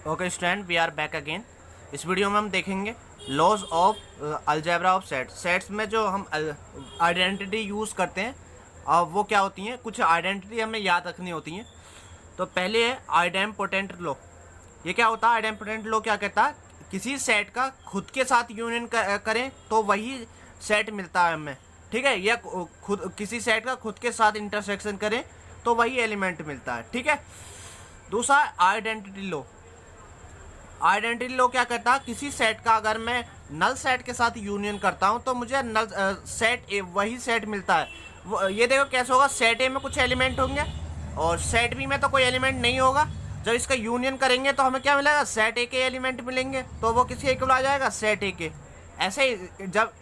Okay student, we are back again. इस video में हम देखेंगे laws of algebra of sets. Sets में जो हम आइडेंटिटी यूज़ करते हैं वो क्या होती हैं, कुछ आइडेंटिटी हमें याद रखनी होती हैं। तो पहले है आइडेम्पोटेंट लॉ। ये क्या होता है? आइडेम्पोटेंट लॉ क्या कहता है? किसी सेट का खुद के साथ यूनियन करें तो वही सेट मिलता है हमें, ठीक है। या खुद किसी सेट का खुद के साथ इंटरसेक्शन करें तो वही एलिमेंट मिलता है, ठीक है। दूसरा आइडेंटिटी लॉ। आइडेंटिटी लॉ क्या कहता है? किसी सेट का अगर मैं नल सेट के साथ यूनियन करता हूं तो मुझे नल सेट ए वही सेट मिलता है। ये देखो कैसे होगा, सेट ए में कुछ एलिमेंट होंगे और सेट बी में तो कोई एलिमेंट नहीं होगा। जब इसका यूनियन करेंगे तो हमें क्या मिलेगा? सेट ए के एलिमेंट मिलेंगे, तो वो किसी इक्वल आ जाएगा, सेट ए के। ऐसे ही जब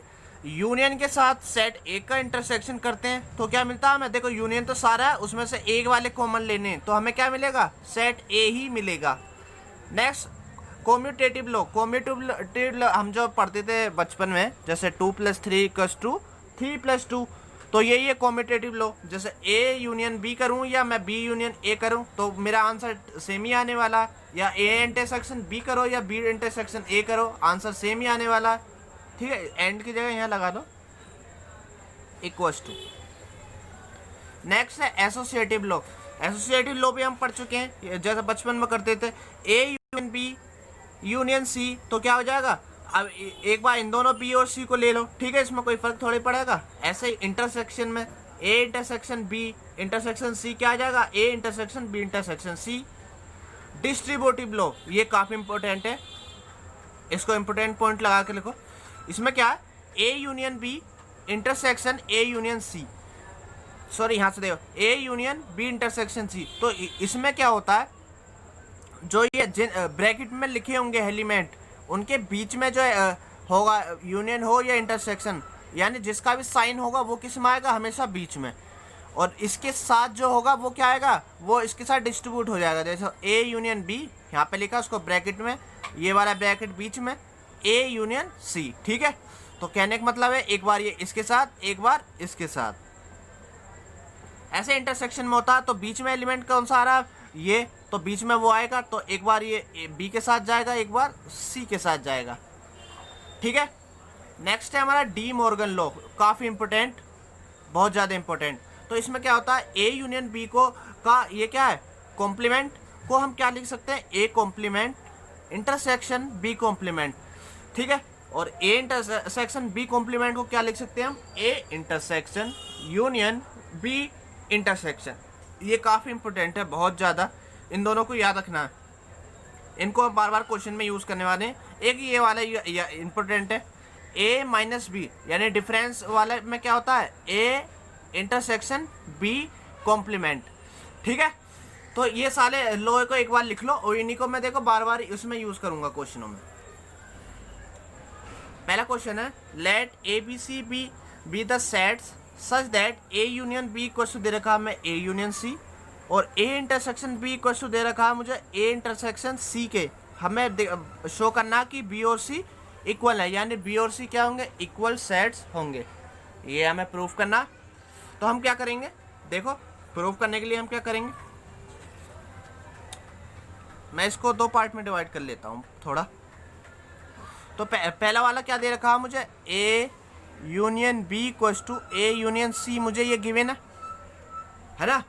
यूनियन के साथ सेट ए का इंटरसेक्शन करते हैं तो क्या मिलता है हमें? देखो यूनियन तो सारा है, उसमें से एक वाले कॉमन लेने हैं तो हमें क्या मिलेगा? सेट ए ही मिलेगा। Next commutative law. Commutative law हम जो पढ़ते थे बचपन में, जैसे 2 + 3 = 3 + 2, तो यही है कॉम्यूटेटिव लॉ। जैसे ए यूनियन बी करूं या मैं बी यूनियन ए करूं तो मेरा आंसर सेम ही आने वाला है। या ए इंटरसेक्शन बी करो या बी इंटरसेक्शन ए करो, आंसर सेम ही आने वाला है, ठीक है। एंड की जगह यहाँ लगा दो =। नेक्स्ट है एसोसिएटिव लॉ। एसोसिएटिव लॉ भी हम पढ़ चुके हैं, जैसे बचपन में करते थे। A union B union C, तो क्या हो जाएगा? अब एक बार इन दोनों बी और सी को ले लो, ठीक है, इसमें कोई फर्क थोड़ी पड़ेगा। ऐसे ही इंटरसेक्शन में A intersection B intersection C क्या आ जाएगा? A intersection B intersection C. Distributive law, ये काफ़ी इंपॉर्टेंट है, इसको इंपॉर्टेंट पॉइंट लगा के लिखो। इसमें क्या है? A union B intersection A union C, sorry यहाँ से देखो, A union B intersection C. तो इसमें क्या होता है, जो ये जिन ब्रैकेट में लिखे होंगे एलिमेंट, उनके बीच में जो होगा, यूनियन हो या इंटरसेक्शन, यानी जिसका भी साइन होगा वो किस में आएगा? हमेशा बीच में। और इसके साथ जो होगा वो क्या आएगा? वो इसके साथ डिस्ट्रीब्यूट हो जाएगा। जैसे ए यूनियन बी यहाँ पे लिखा, उसको ब्रैकेट में, ये वाला ब्रैकेट बीच में, ए यूनियन सी, ठीक है। तो कहने का मतलब है एक बार ये इसके साथ, एक बार इसके साथ, ऐसे इंटरसेक्शन में होता है। तो बीच में एलिमेंट कौन सा आ रहा है? ये, तो बीच में वो आएगा, तो एक बार ये बी के साथ जाएगा, एक बार सी के साथ जाएगा, ठीक है। नेक्स्ट है हमारा डी मॉर्गन लॉ, काफ़ी इंपॉर्टेंट, बहुत ज़्यादा इंपॉर्टेंट। तो इसमें क्या होता है? ए यूनियन बी को का ये क्या है? कॉम्प्लीमेंट को हम क्या लिख सकते हैं? A complement intersection B complement, ठीक है। और ए इंटरसेक्शन बी कॉम्प्लीमेंट को क्या लिख सकते हैं हम? A intersection union B intersection. ये काफ़ी इंपॉर्टेंट है, बहुत ज़्यादा, इन दोनों को याद रखना है। इनको हम बार बार क्वेश्चन में यूज़ करने वाले हैं। एक ये वाला इंपॉर्टेंट है, ए माइनस बी, यानी डिफरेंस वाले में क्या होता है? ए इंटरसेक्शन बी कॉम्प्लीमेंट, ठीक है। तो ये सारे लॉ को एक बार लिख लो और इन्हीं को मैं देखो बार बार उसमें यूज़ करूँगा क्वेश्चनों में। पहला क्वेश्चन है, let A B C be the sets such that A union B equal दे रखा है मैं ए यूनियन सी, और ए इंटरसेक्शन बी इक्वल दे रखा है मुझे ए इंटरसेक्शन सी के। हमें शो करना कि बी और सी इक्वल है, यानी बी और सी क्या होंगे? इक्वल सेट्स होंगे। ये हमें प्रूफ करना। तो हम क्या करेंगे? देखो, प्रूफ करने के लिए हम क्या करेंगे, मैं इसको 2 पार्ट में डिवाइड कर लेता हूँ थोड़ा। तो पहला वाला क्या दे रखा है मुझे? A union B = A union C, मुझे ये गिवन है ना।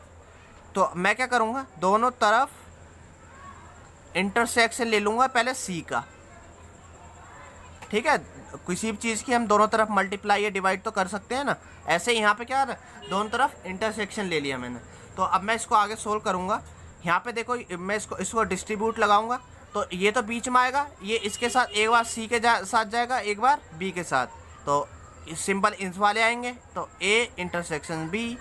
तो मैं क्या करूँगा? दोनों तरफ इंटरसेक्शन ले लूँगा पहले सी का, ठीक है। किसी भी चीज़ की हम दोनों तरफ मल्टीप्लाई या डिवाइड तो कर सकते हैं ना। ऐसे यहाँ पे क्या है, दोनों तरफ इंटरसेक्शन ले लिया मैंने। तो अब मैं इसको आगे सोल्व करूँगा। यहाँ पे देखो, मैं इसको डिस्ट्रीब्यूट लगाऊंगा, तो ये तो बीच में आएगा, ये इसके साथ एक बार सी के साथ जाएगा, एक बार बी के साथ, तो सिंपल इंस वाले आएंगे। तो ए इंटरसेक्शन बी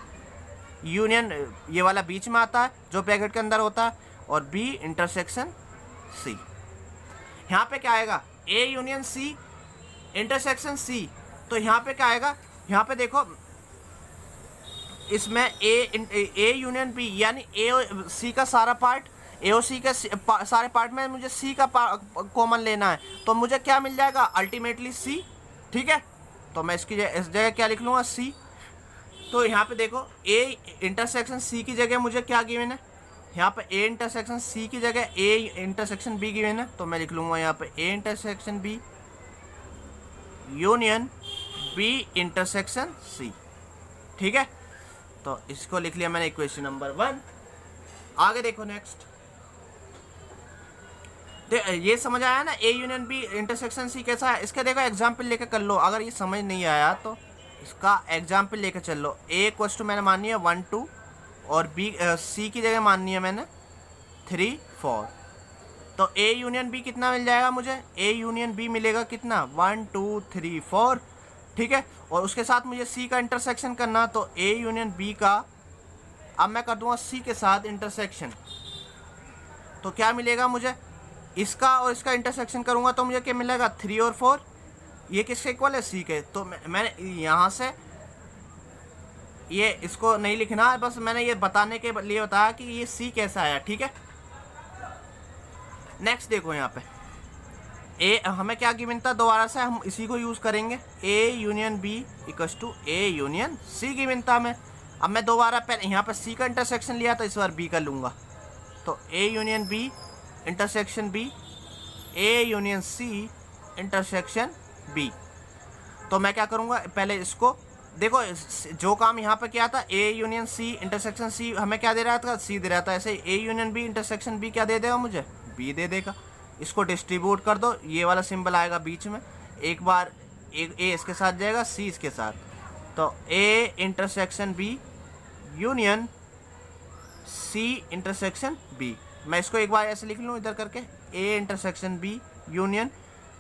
यूनियन, ये वाला बीच में आता है जो ब्रैकेट के अंदर होता है, और बी इंटरसेक्शन सी। यहाँ पे क्या आएगा? A union C intersection C. तो यहाँ पे क्या आएगा? यहाँ पे देखो, इसमें ए यूनियन बी, यानी ए और सी का सारा पार्ट, ए और सी के सारे पार्ट में मुझे सी का कॉमन लेना है, तो मुझे क्या मिल जाएगा? अल्टीमेटली सी, ठीक है। तो मैं इस जगह क्या लिख लूँगा? सी। तो यहाँ पे देखो, ए इंटरसेक्शन सी की जगह मुझे क्या गिवन है? यहाँ पे ए इंटरसेक्शन सी की जगह ए इंटरसेक्शन बी गिवन है, तो मैं लिख लूँगा यहाँ पे A intersection B union B intersection C. ठीक है, तो इसको लिख लिया मैंने इक्वेशन नंबर 1। आगे देखो नेक्स्ट, ये समझ आया ना A union B intersection C कैसा है। इसका देखो एग्जाम्पल लेके कर लो, अगर ये समझ नहीं आया तो इसका एग्जाम्पल लेके चल लो। ए इक्वल टू मैंने माननी है 1 2 और बी सी की जगह माननी है मैंने 3 4। तो ए यूनियन बी कितना मिल जाएगा मुझे, ए यूनियन बी मिलेगा कितना 1 2 3 4। ठीक है, और उसके साथ मुझे सी का इंटरसेक्शन करना, तो ए यूनियन बी का अब मैं कर दूंगा सी के साथ इंटरसेक्शन, तो क्या मिलेगा मुझे, इसका और इसका इंटरसेक्शन करूंगा तो मुझे क्या मिलेगा 3 और 4। ये किसके इक्वल है, सी के। तो मैंने यहाँ से ये इसको नहीं लिखना है, बस मैंने ये बताने के लिए बताया कि ये सी कैसा आया। ठीक है, नेक्स्ट देखो यहाँ पे ए हमें क्या गिवन था, दोबारा से हम इसी को यूज़ करेंगे। A union B equals to A union C given था हमें। अब मैं दोबारा पहले यहाँ पे सी का इंटरसेक्शन लिया, तो इस बार बी का लूँगा, तो A union B intersection B, A union C intersection B. तो मैं क्या करूँगा, पहले इसको देखो, जो काम यहाँ पे किया था ए यूनियन सी इंटरसेक्शन सी हमें क्या दे रहा था, सी दे रहा था। ऐसे A union B intersection B क्या दे देगा मुझे, बी दे देगा। इसको डिस्ट्रीब्यूट कर दो, ये वाला सिंबल आएगा बीच में, एक बार एक ए इसके साथ जाएगा, सी इसके साथ, तो A intersection B union C intersection B. मैं इसको एक बार ऐसे लिख लूँ इधर करके, A intersection B union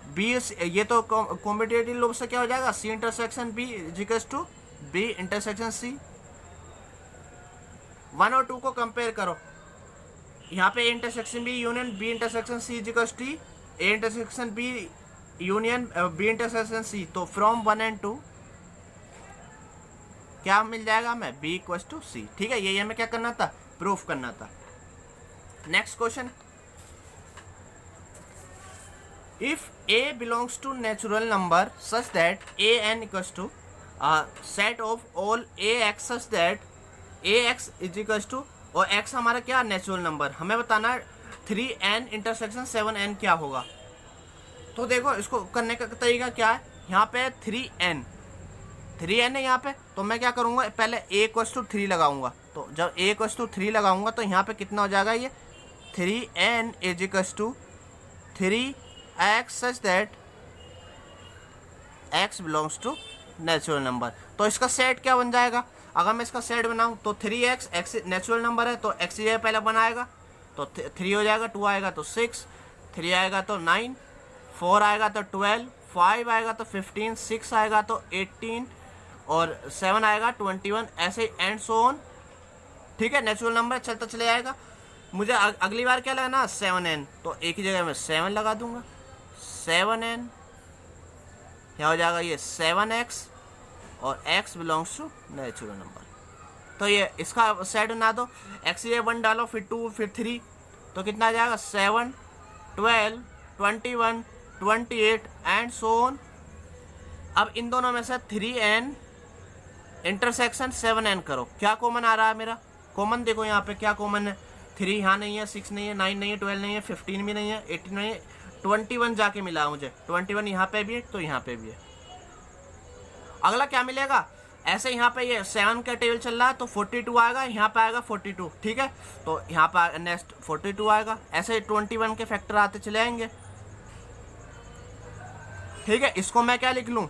B, ये तो कॉम्पिटिटिव लूप से क्या हो जाएगा, C intersection B equals to B intersection C. 1 और 2 को कंपेयर करो, यहाँ पे A intersection B union B intersection C equals to A intersection B union B intersection C. तो फ्रॉम 1 and 2 क्या मिल जाएगा हमें, बी इक्वल्स टू सी। ठीक है, यही हमें क्या करना था, प्रूफ करना था। Next question, if a belongs to natural number such that a n equals to a set of all a x such that a x is equals to, और x हमारा क्या नेचुरल नंबर, हमें बताना है 3n intersection 7n क्या होगा। तो देखो इसको करने का तरीका क्या है, यहाँ पे 3n है यहाँ पे, तो मैं क्या करूँगा, पहले a इक्वल्स टू 3 लगाऊंगा। तो जब a इक्वल्स टू 3 लगाऊंगा तो यहाँ पे कितना हो जाएगा, ये 3n is equals to 3x such that x belongs to natural number. तो इसका सेट क्या बन जाएगा, अगर मैं इसका सेट बनाऊं तो 3x, x नेचुरल नंबर है तो x ये पहले बनाएगा, तो 3 हो जाएगा, 2 आएगा तो 6, 3 आएगा तो 9, 4 आएगा तो 12, 5 आएगा तो 15, 6 आएगा तो 18 और 7 आएगा 21, ऐसे एंड सो ऑन। ठीक है, नेचुरल नंबर चलता चले जाएगा। मुझे अगली बार क्या लगाना, 7n, तो एक ही जगह में 7 लगा दूंगा, 7n, क्या हो जाएगा ये 7x, और x belongs to natural number. तो ये इसका सेट बना दो, x ये 1 डालो, फिर 2, फिर 3, तो कितना आ जाएगा 7, 12, 21, 28 एंड सो ऑन। अब इन दोनों में से 3n इंटरसेक्शन 7n करो, क्या कॉमन आ रहा है मेरा, कॉमन देखो यहाँ पे क्या कॉमन है, 3 यहाँ नहीं है, 6 नहीं है, 9 नहीं है, 12 नहीं है, 15 भी नहीं है, 18 नहीं है, 21 जाके मिला मुझे, 21 यहाँ पे भी है तो यहाँ पे भी है। अगला क्या मिलेगा, ऐसे यहाँ पे ये 7 का टेबल चल रहा है तो 42 आएगा, यहाँ पे आएगा 42। ठीक है, तो यहाँ पे नेक्स्ट 42 आएगा, ऐसे 21 के फैक्टर आते चले आएंगे। ठीक है, इसको मैं क्या लिख लूँ,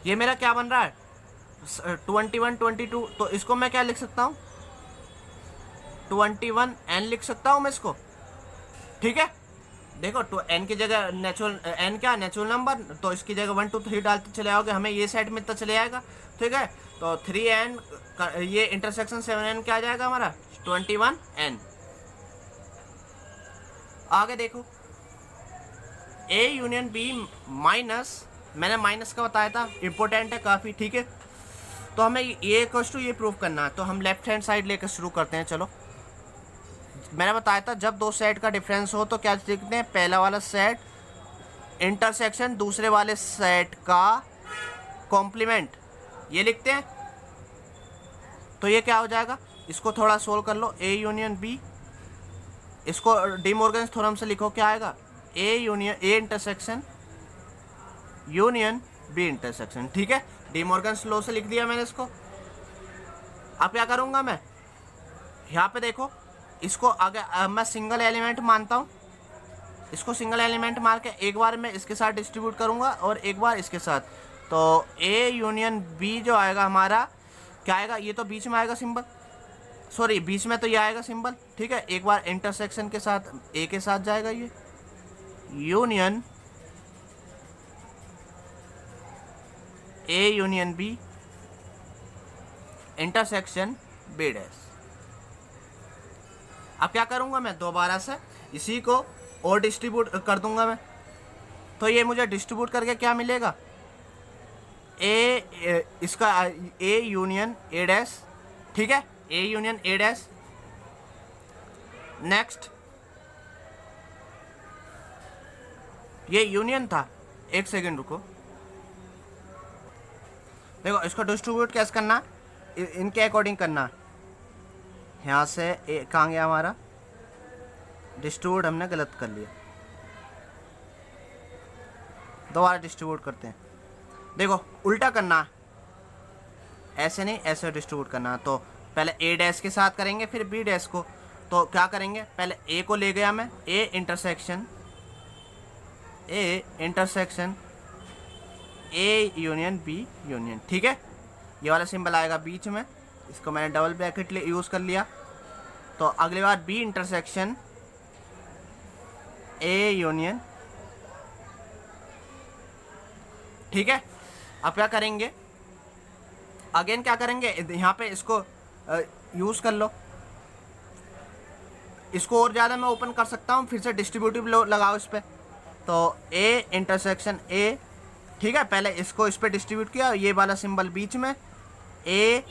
ये मेरा क्या बन रहा है 21, 22, तो इसको मैं क्या लिख सकता हूँ 21n लिख सकता हूँ मैं इसको। ठीक है, देखो तो n की जगह नेचुरल n क्या नेचुरल नंबर, तो इसकी जगह 1 2 3 डालते चले आओगे, हमें ये सेट मिलता चले जाएगा। ठीक है, तो 3n ये इंटरसेक्शन 7n क्या आ जाएगा हमारा 21n। आगे देखो a यूनियन b माइनस, मैंने माइनस का बताया था, इंपॉर्टेंट है काफ़ी। ठीक है, तो हमें ये इक्वल्स टू ये प्रूव करना है, तो हम लेफ्ट हैंड साइड लेकर शुरू करते हैं। चलो, मैंने बताया था जब दो सेट का डिफरेंस हो तो क्या लिखते हैं, पहला वाला सेट इंटरसेक्शन दूसरे वाले सेट का कॉम्प्लीमेंट, ये लिखते हैं। तो ये क्या हो जाएगा, इसको थोड़ा सोल्व कर लो, ए यूनियन बी, इसको डी मॉर्गन्स थ्योरम से लिखो, क्या आएगा, A union A intersection union B intersection. ठीक है, डी मॉर्गन्स लॉ से लिख दिया मैंने इसको। अब क्या करूँगा मैं, यहाँ पे देखो, इसको अगर मैं सिंगल एलिमेंट मानता हूँ, इसको सिंगल एलिमेंट मान के एक बार मैं इसके साथ डिस्ट्रीब्यूट करूँगा और एक बार इसके साथ, तो ए यूनियन बी जो आएगा हमारा, क्या आएगा, ये तो बीच में आएगा सिंबल, सॉरी बीच में तो ये आएगा सिंबल। ठीक है, एक बार इंटरसेक्शन के साथ ए के साथ जाएगा ये, union A union B intersection B dash. अब क्या करूँगा मैं, दोबारा से इसी को और डिस्ट्रीब्यूट कर दूंगा मैं, तो ये मुझे डिस्ट्रीब्यूट करके क्या मिलेगा, ए इसका ए यूनियन ए डैश। ठीक है, A union A dash. Next ये यूनियन था, एक सेकेंड रुको, देखो इसको डिस्ट्रीब्यूट कैसे करना, इनके अकॉर्डिंग करना। यहाँ से कहाँ गया हमारा, डिस्ट्रीब्यूट हमने गलत कर लिया, दोबारा डिस्ट्रीब्यूट करते हैं। देखो उल्टा करना, ऐसे नहीं ऐसे डिस्ट्रीब्यूट करना। तो पहले ए डैश के साथ करेंगे फिर बी डैश को। तो क्या करेंगे, पहले ए को ले गया मैं, A intersection A union B union. ठीक है, ये वाला सिंबल आएगा बीच में, इसको मैंने डबल ब्रैकेट यूज़ कर लिया। तो अगली बार बी इंटरसेक्शन ए यूनियन। ठीक है, अब क्या करेंगे, अगेन क्या करेंगे, यहाँ पे इसको यूज़ कर लो, इसको और ज़्यादा मैं ओपन कर सकता हूँ, फिर से डिस्ट्रीब्यूटिव लगाओ इस पर। तो ए इंटरसेक्शन ए, ठीक है, पहले इसको इस पर डिस्ट्रीब्यूट किया, ये वाला सिंबल बीच में, A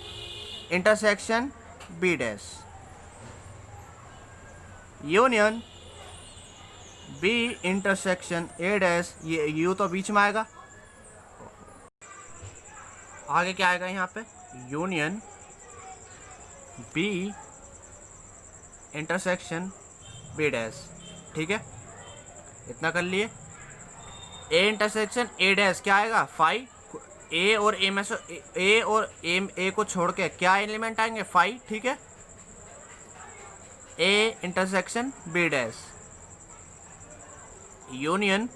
intersection B dash union B intersection A dash, ये यू तो बीच में आएगा, आगे क्या आएगा यहाँ पे, union B intersection B dash. ठीक है, इतना कर लिए। ए इंटरसेक्शन ए डैश क्या आएगा, फाइव, ए और ए में से ए और ए को छोड़ के क्या एलिमेंट आएंगे, फाइव। ठीक है, A intersection B dash union,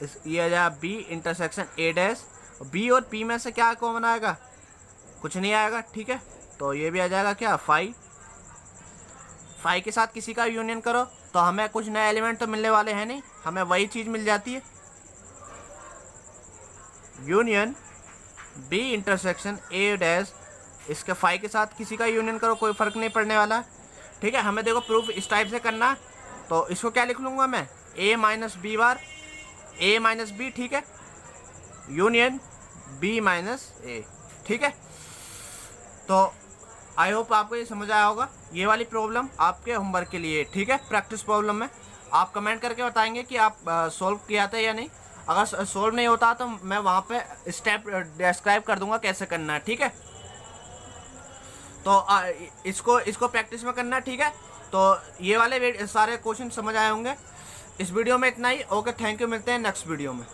ये आ जाएगा B intersection A dash. B और पी में से क्या कॉमन आएगा, कुछ नहीं आएगा। ठीक है, तो ये भी आ जाएगा क्या, फाइव। फाइव के साथ किसी का यूनियन करो तो हमें कुछ नए एलिमेंट तो मिलने वाले हैं नहीं, हमें वही चीज़ मिल जाती है, union B intersection A dash. इसके फाइव के साथ किसी का यूनियन करो, कोई फ़र्क नहीं पड़ने वाला। ठीक है, हमें देखो प्रूफ इस टाइप से करना, तो इसको क्या लिख लूँगा मैं, ए माइनस बी बार ए माइनस बी। ठीक है, यूनियन बी माइनस ए। ठीक है, तो आई होप आपको ये समझ आया होगा, ये वाली प्रॉब्लम आपके होमवर्क के लिए। ठीक है, प्रैक्टिस प्रॉब्लम में आप कमेंट करके बताएंगे कि आप सॉल्व किया था या नहीं। अगर सॉल्व नहीं होता तो मैं वहाँ पे स्टेप डिस्क्राइब कर दूंगा कैसे करना है। ठीक है, तो इसको प्रैक्टिस में करना है। ठीक है, तो ये वाले सारे क्वेश्चन समझ आए होंगे। इस वीडियो में इतना ही। ओके, थैंक यू, मिलते हैं नेक्स्ट वीडियो में।